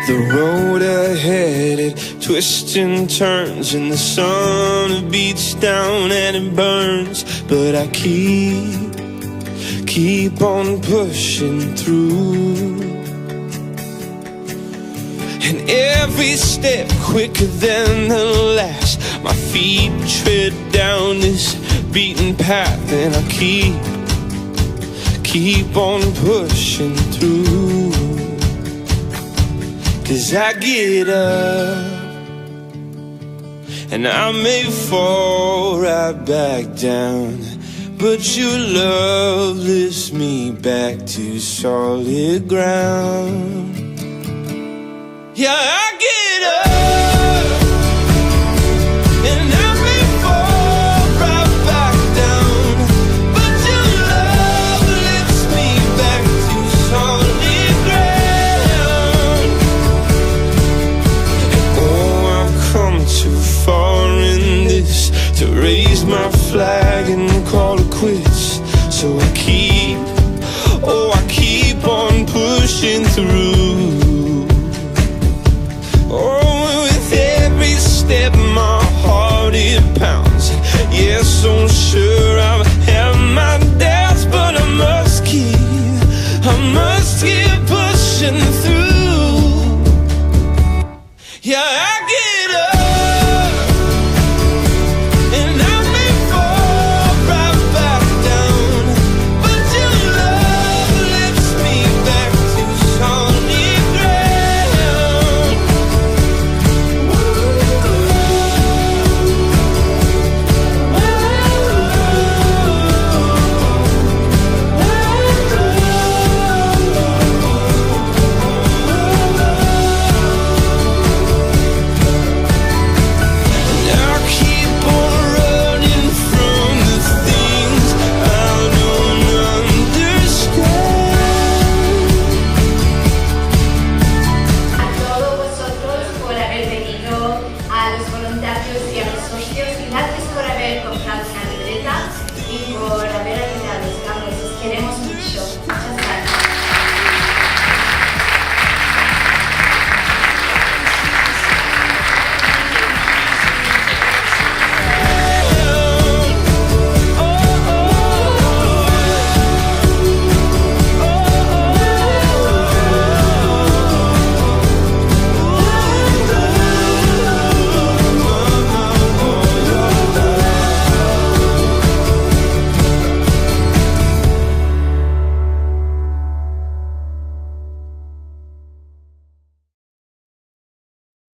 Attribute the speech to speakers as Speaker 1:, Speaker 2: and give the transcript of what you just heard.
Speaker 1: The road ahead, it twists and turns, and the sun beats down and it burns. But I keep on pushing through. And every step quicker than the last, my feet tread down this beaten path. And I keep on pushing through. 'Cause I get up and I may fall right back down, but your love lifts me back to solid ground. Yeah, I get up and I may fall right back down, but your love lifts me back to solid ground. Oh, I've come too far in this to raise my flag and call it quits. So I keep on pushing through. Oh, with every step my heart it pounds. Yes, so sure I've had my doubts, but I must keep pushing